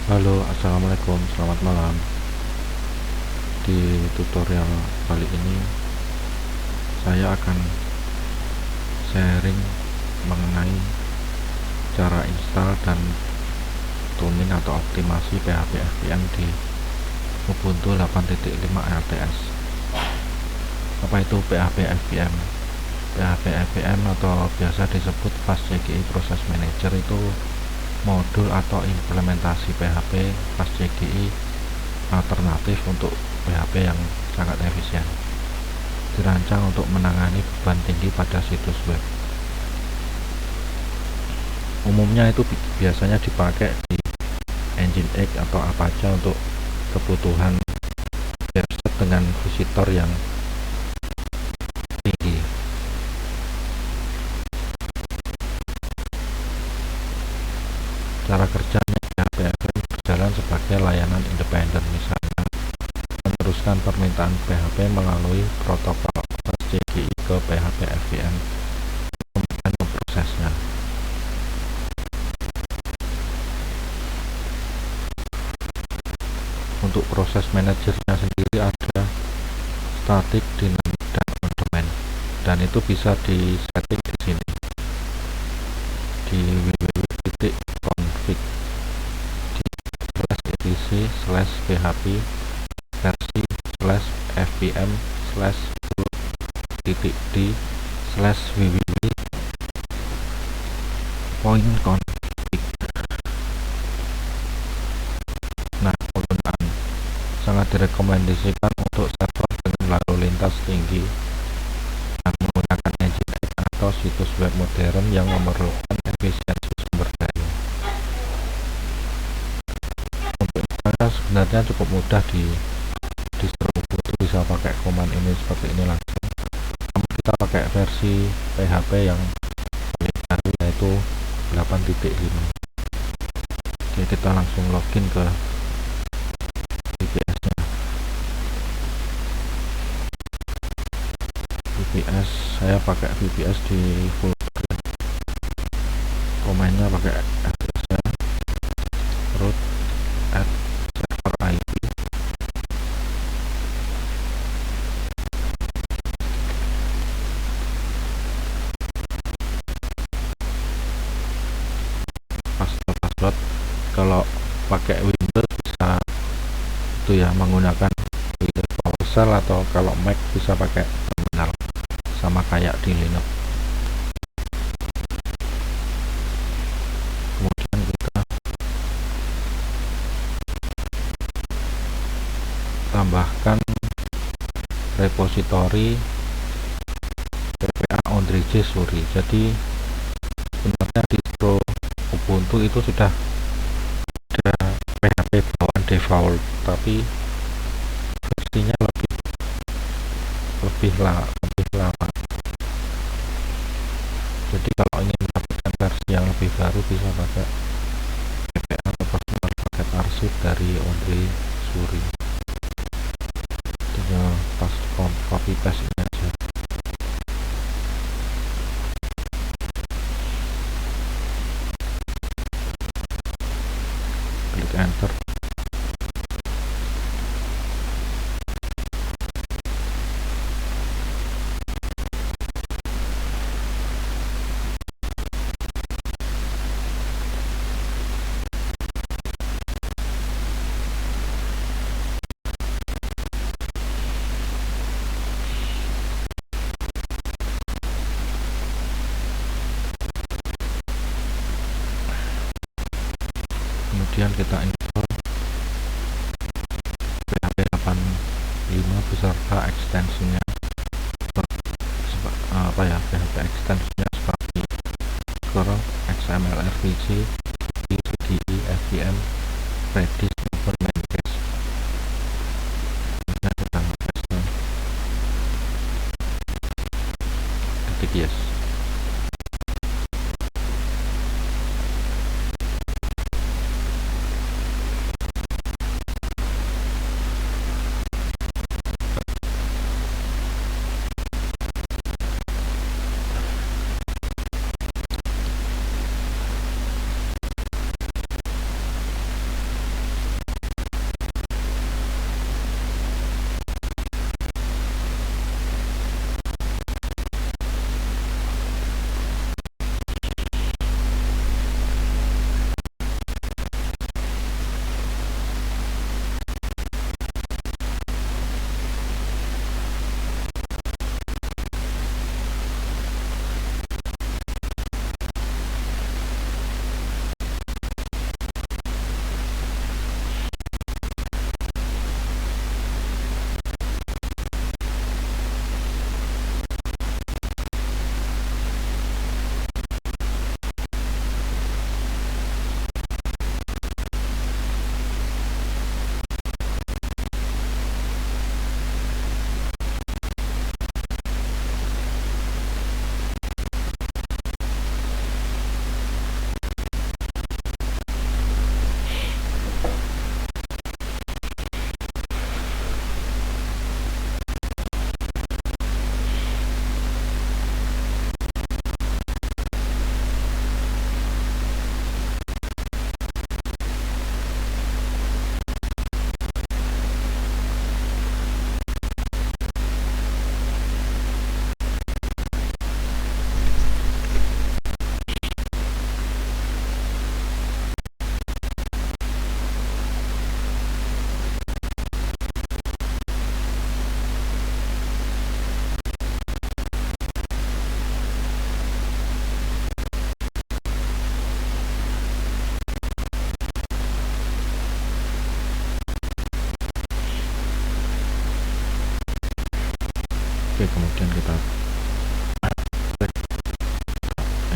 Halo, assalamualaikum, selamat malam. Di tutorial kali ini saya akan sharing mengenai cara install dan tuning atau optimasi PHP FVM di Ubuntu 8.5 LTS. Apa itu PHP FVM? PHP FVM atau biasa disebut FastCGI Process Manager itu modul atau implementasi PHP FastCGI alternatif untuk PHP yang sangat efisien, dirancang untuk menangani beban tinggi pada situs web. Umumnya itu biasanya dipakai di Nginx atau Apache untuk kebutuhan website dengan visitor yang tinggi. Cara kerjanya, PHP FVM berjalan sebagai layanan independen, misalnya meneruskan permintaan PHP melalui protokol FastCGI ke PHP FVM, kemudian memprosesnya. Untuk proses manajernya sendiri ada static, dynamic, dan on-demand, dan itu bisa disetting di sini di www.config di /etc/php versi /fvm/d/www.config. Nah, penggunaan sangat direkomendasikan untuk server dengan lalu lintas tinggi yang menggunakan Nginx atau situs web modern yang memerlukan efisiensi sumber daya. Untuk installnya sebenarnya cukup mudah di distro Ubuntu, bisa pakai command ini seperti ini langsung. Kita pakai versi PHP yang paling baru, yaitu 8.5. Oke, kita langsung login ke VPS-nya. VPS saya pakai VPS di full screen. Komennya pakai fs-nya root add server IP. Password kalau pakai Windows bisa itu ya, menggunakan Windows PowerShell, atau kalau Mac bisa pakai terminal, sama kayak di Linux. Kemudian kita tambahkan repositori PPA Ondrej Suri. Jadi sebenarnya distro Ubuntu itu sudah ada PHP bawaan default, tapi versinya lebih lama. Jadi kalau ingin mendapatkan versi yang lebih baru bisa pakai PPA atau personal paket arsip dari Ondrej Suri. Tinggal copy paste ini aja. Klik enter. Kemudian kita install PHP 8.5 beserta ekstensinya, PHP ekstensinya seperti Curl, XML RPG, VDE, FVM, Redis, maupun Memcached. Kemudian kita nge-paste, ketik yes. Oke, kemudian kita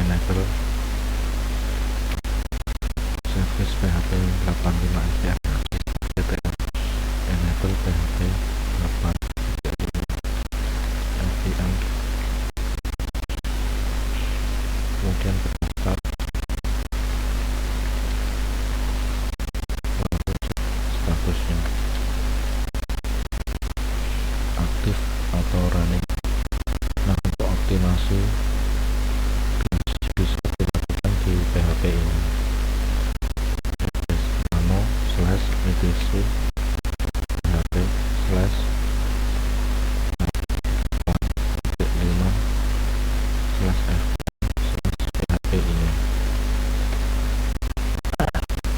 enable service PHP 85 MPR TTL, enable PHP 8.5 MPR, kemudian kita start, lalu statusnya aktif atau running. Nah, untuk optimasi bisa dilakukan di PHP ini, nano slash etc PHP slash 5 slash f slash PHP ini.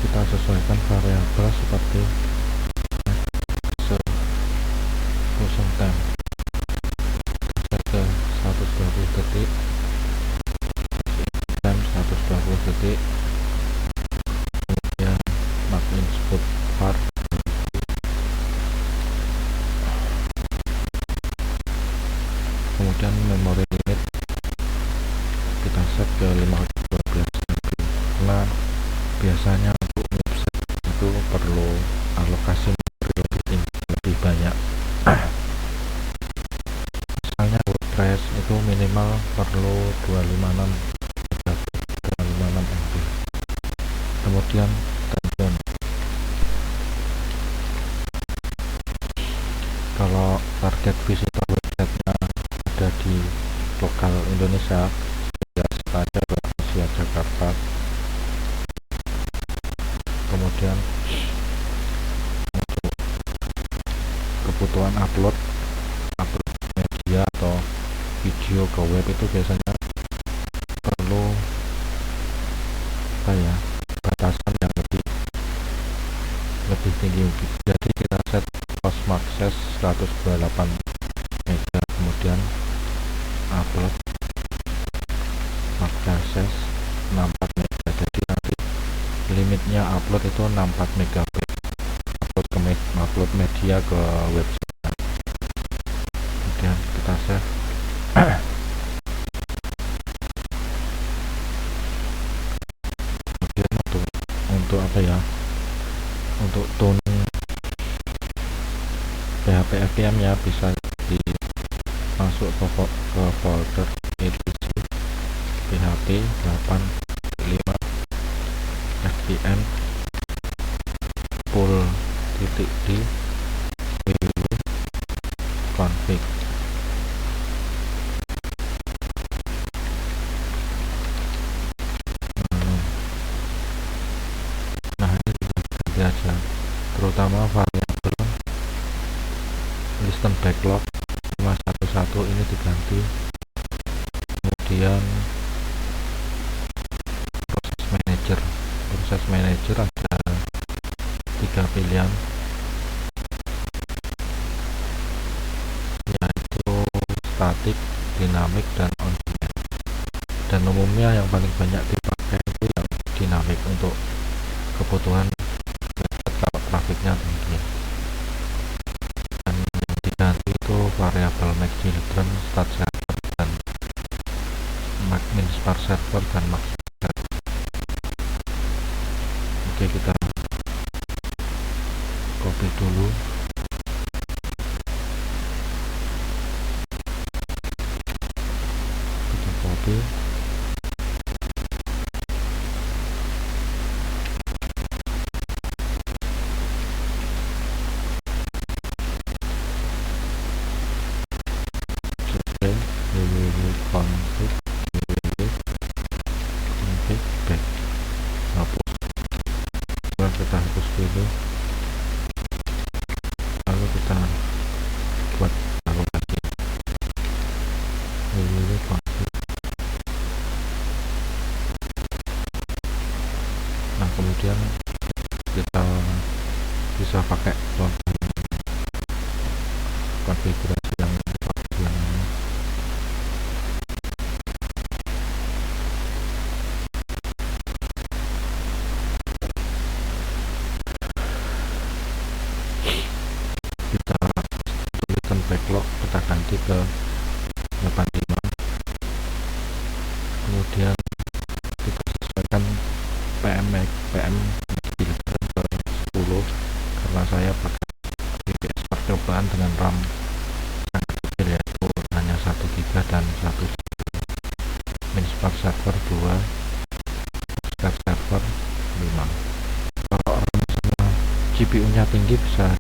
Kita sesuaikan variabel seperti closing time ke 120 detik, time 120 detik, kemudian mark input var, kemudian memori limit kita set ke 512 MB, karena biasanya untuk website itu perlu alokasi memori lebih banyak. Misalnya WordPress itu minimal perlu 256 MB. Kemudian tension, kalau target visitor websitenya ada di lokal Indonesia, ya saja ke Asia Jakarta. Kemudian untuk kebutuhan upload media atau video ke web itu biasanya perlu batasan yang lebih tinggi. Jadi kita set post access 128 MB, kemudian upload max access 64 MB. Jadi nanti limitnya upload itu 64 MB, upload media ke website. Kemudian kita save. Kemudian untuk untuk tone PHP FPM nya bisa masuk ke folder etc PHP 8.5 FPM pull .d config. Nah, ini ganti aja, terutama variabel listen backlog 511 ini diganti. Kemudian proses manager ada 3 pilihan, yaitu static, dynamic, dan on demand. Dan umumnya yang paling banyak dipakai itu yang dynamic untuk kebutuhan website kalau trafiknya tinggi. Dan yang diganti itu variabel max children, start server, dan max min start server, dan max. Oke, kita copy dulu. Kita copy. Config back, hapus. Kita hapus dulu, lalu kita buat taruh lagi config. Nah, kemudian kita bisa pakai konfigurasi yang ini. Kita tulisan backlog kita ganti ke karena saya pakai VPS percobaan dengan RAM sangat kecil, yaitu hanya 1 GB dan 1 min-spark server 2, server 5. Kalau RAM sama GPU nya tinggi bisa